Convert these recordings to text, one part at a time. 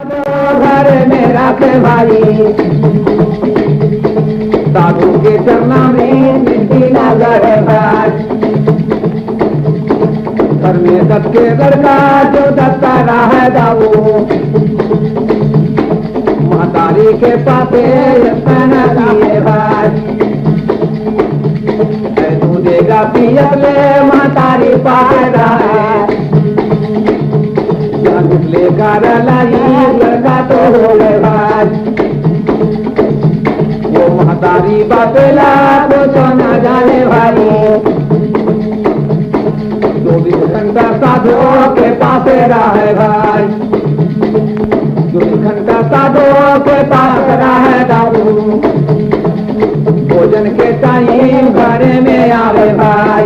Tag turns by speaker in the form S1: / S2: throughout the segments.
S1: घर में रखे भाई साधु के चरना में मिट्टी नजर भाई घर में दत्त के लड़का जो दत्ता रहा दाऊ महतारी के पापे पहना दिए भाई तू देगा पियले महतारी पारा लेकर लड़का तो हो गए भाई वो महतारी बापेला तो न जाने भाई 24 घंटा साधु के पास रहे भाई 24 घंटा साधु के पास रहे दाऊ भोजन के टाइम घर में आवे भाई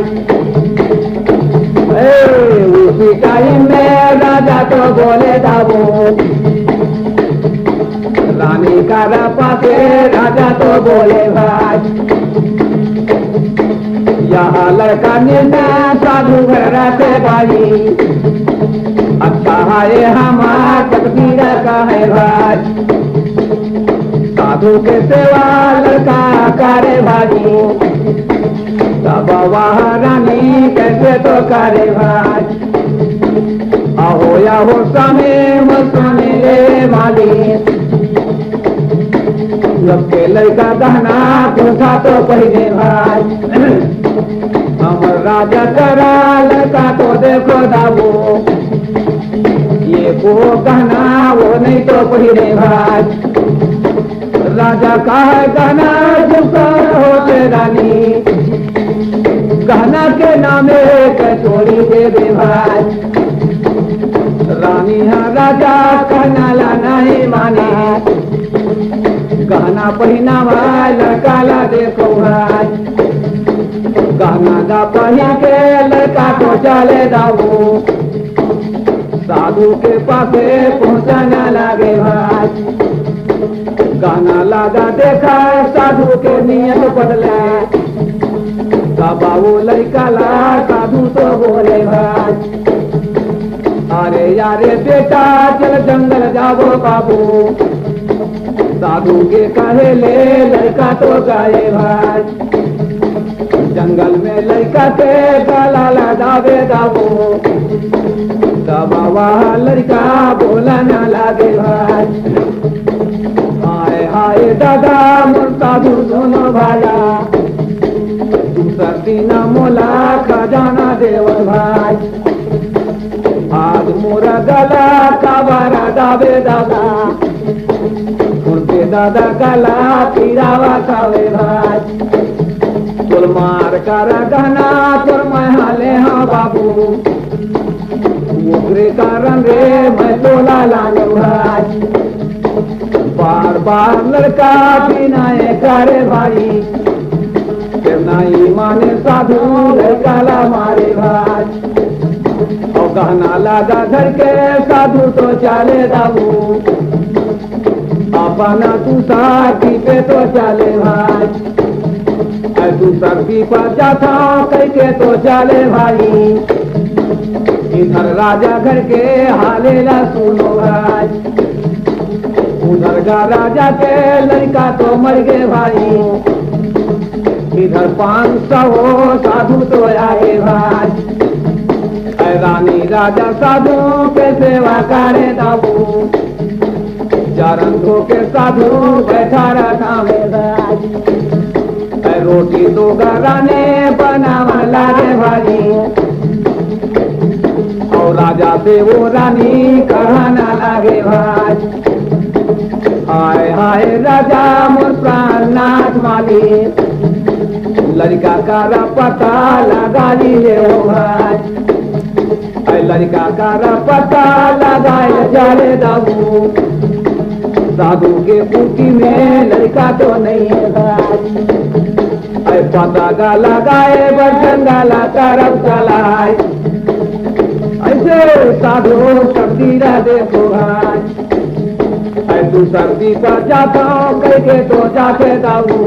S1: उसी टाइम में राजा तो बोले दाऊ रानी का पासे राजा तो बोले भाई यहाँ लड़का निर्णय साधु घर रहते भाई अच्छा है हमारा तकदीर का है भाई साधु के सेवा लड़का करे भाई तब वहाँ रानी कैसे तो करे भाई आहो या हो समय मसाने ले वाली सबके लड़का गहना पूछा तो पहले भाई हमर राजा करा लड़का तो देखो दाबो ये को गहना वो नहीं तो पहले भाई राजा का है गहना झुका होते रानी गहना के नामे कचोरी दे दे भाई रानी राजा कहना लाना ही माने गहना पहना भाई लड़का ला देखो भाई गहना दा पहना के लड़का को चले दाऊ साधु के पासे पहुंचाना लगे भाई गहना लागा देखा साधु के नियत बदले बाबा वो लड़का ला साधु तो बोले भाई अरे यारे बेटा चल जंगल जाओ बाबू साधु के कहे ले लड़का तो गाए भाई जंगल में लड़का के गला लगावे दाबो तब वह लड़का बोला न लागे भाई हाय हाय दादा मोर साधु दोनों भाया दूसरा दिन मोला खजाना देव भाई आज मोरा गला काबारा दावे दादा उनके दादा गला पीरावा खावे भाई तुल मार कर गहना तुर मैं हाले हाँ बाबू उगरे कारण रे मैं तोला लाने भाई बार बार लड़का पीनाए करे भाई नहीं माने साधु लड़का ला मारे भाई और गहना लागा घर के साधु तो चले दाऊ अपना तू साथी पे तो चले भाई तू सर्दी पर जाता कह के तो चले भाई इधर राजा घर के हाले ला सुनो भाई उधर का राजा के लड़का तो मर गए भाई इधर 500 साधु तो आए भाई रानी राजा साधु के सेवा करे दाऊ चरण धो के साधु बैठा रखा में भाई रोटी दो गराने बनावा लागे भाई और राजा से वो रानी कहना लागे भाई हाय हाय राजा मोर प्राणनाथ मालिक लड़का का पता लगा लिए हो भाई लड़का का पता लगाए जाले दाऊ साधु के पूटी में लड़का तो नहीं है भाई पता का लगाए बर्तन गाला तरफ चलाए ऐसे साधु सर्दी रह देखो भाई तू सर्दी पर जाता कह के तो जाते दाऊ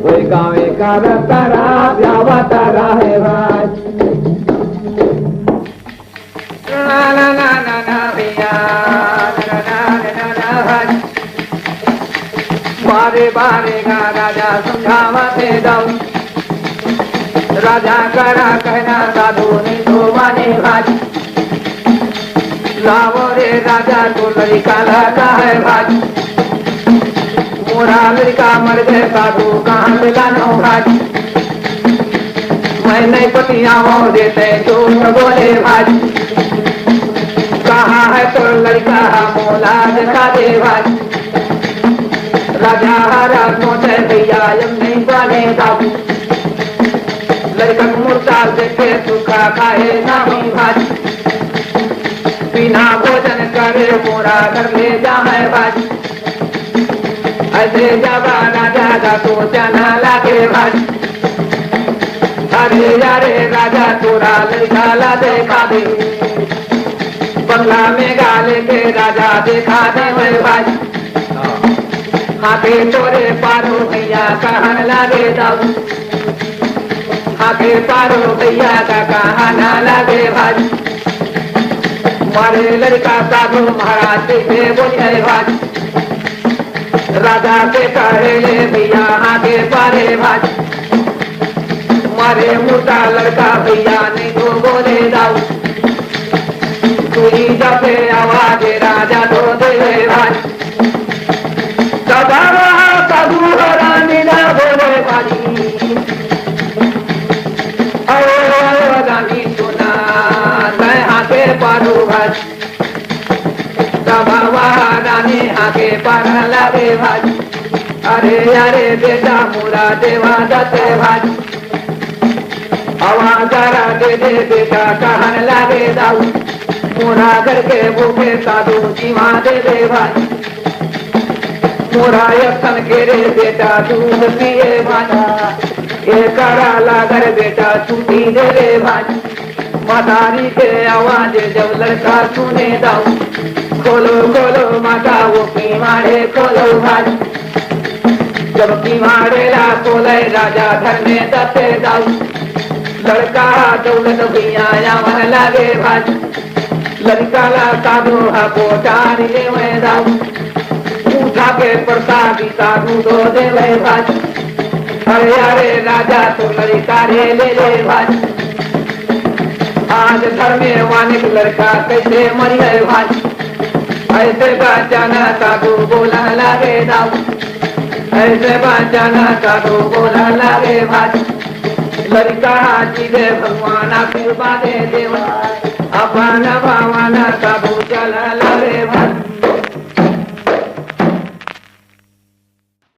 S1: कोई गाँव का तारा ब्यावा तारा है भाई na na na na na na बारे बारे का राजा समझावते जाओ राजा करा कहना साधु नहीं तो माने भाई लावो रे राजा तो लड़का लगा है भाई मोरा लड़का मर गए साधु कहाँ मिलानो भाई मैं नहीं पतियाओ देते झूठ बोले भाई कहाँ है तो लड़का मोला दिखा दे भाई राजा हरा सोचे भैया यम नहीं बने दाऊ लड़का मुर्दा देखे सुखा खाए नहीं भाई बिना भोजन करे मोरा घर ले जाए भाई ऐसे जावा राजा का तो जाना लागे भाई अरे यारे राजा तोरा लड़का ला देखा दे बंगला में गाले के राजा देखा दे भाई आगे तोरे पारो भैया कहन लागे दाऊ आगे पारो भैया का कहना लागे भाई मारे लड़का साधु महाराज से बोले भाई राजा के कहे भैया आगे पारे भाई मारे मोटा लड़का भैया नहीं तो बोले दाऊ तुरी जाते आवाज राजा तो दे भाई साधु रानी ना बोले भाई रानी सुना मैं आगे पारू भाई रानी आगे पार लगे भाई अरे अरे बेटा मुरा देवा दते भाई आवाज दे दे बेटा कहन लगे दाऊ मोरा घर के भूखे साधु जीवा दे दे भाई मोरा यक्षण के रे बेटा दूध पिए भाई ये करा लागर बेटा छुट्टी दे रे भाई मदारी के आवाज जब लड़का सुने दाऊ खोलो खोलो माता वो की मारे खोलो भाई जब की मारे ला खोले राजा घर में दते दाऊ लड़का दौलत भैया मन लगे भाई लड़का ला साधु पोटार ले दाऊ उठा के प्रसादी साधु दो दे भाई अरे अरे राजा तो लड़का रे ले भाई आज घर में वानिक लड़का कैसे मरी है भाई ऐसे बचाना साधु बोला लगे दाऊ ऐसे बचाना साधु बोला लगे भाई लड़का जी दे भगवान आशीर्वाद दे देवा अपना भावना साधु चला लगे भाई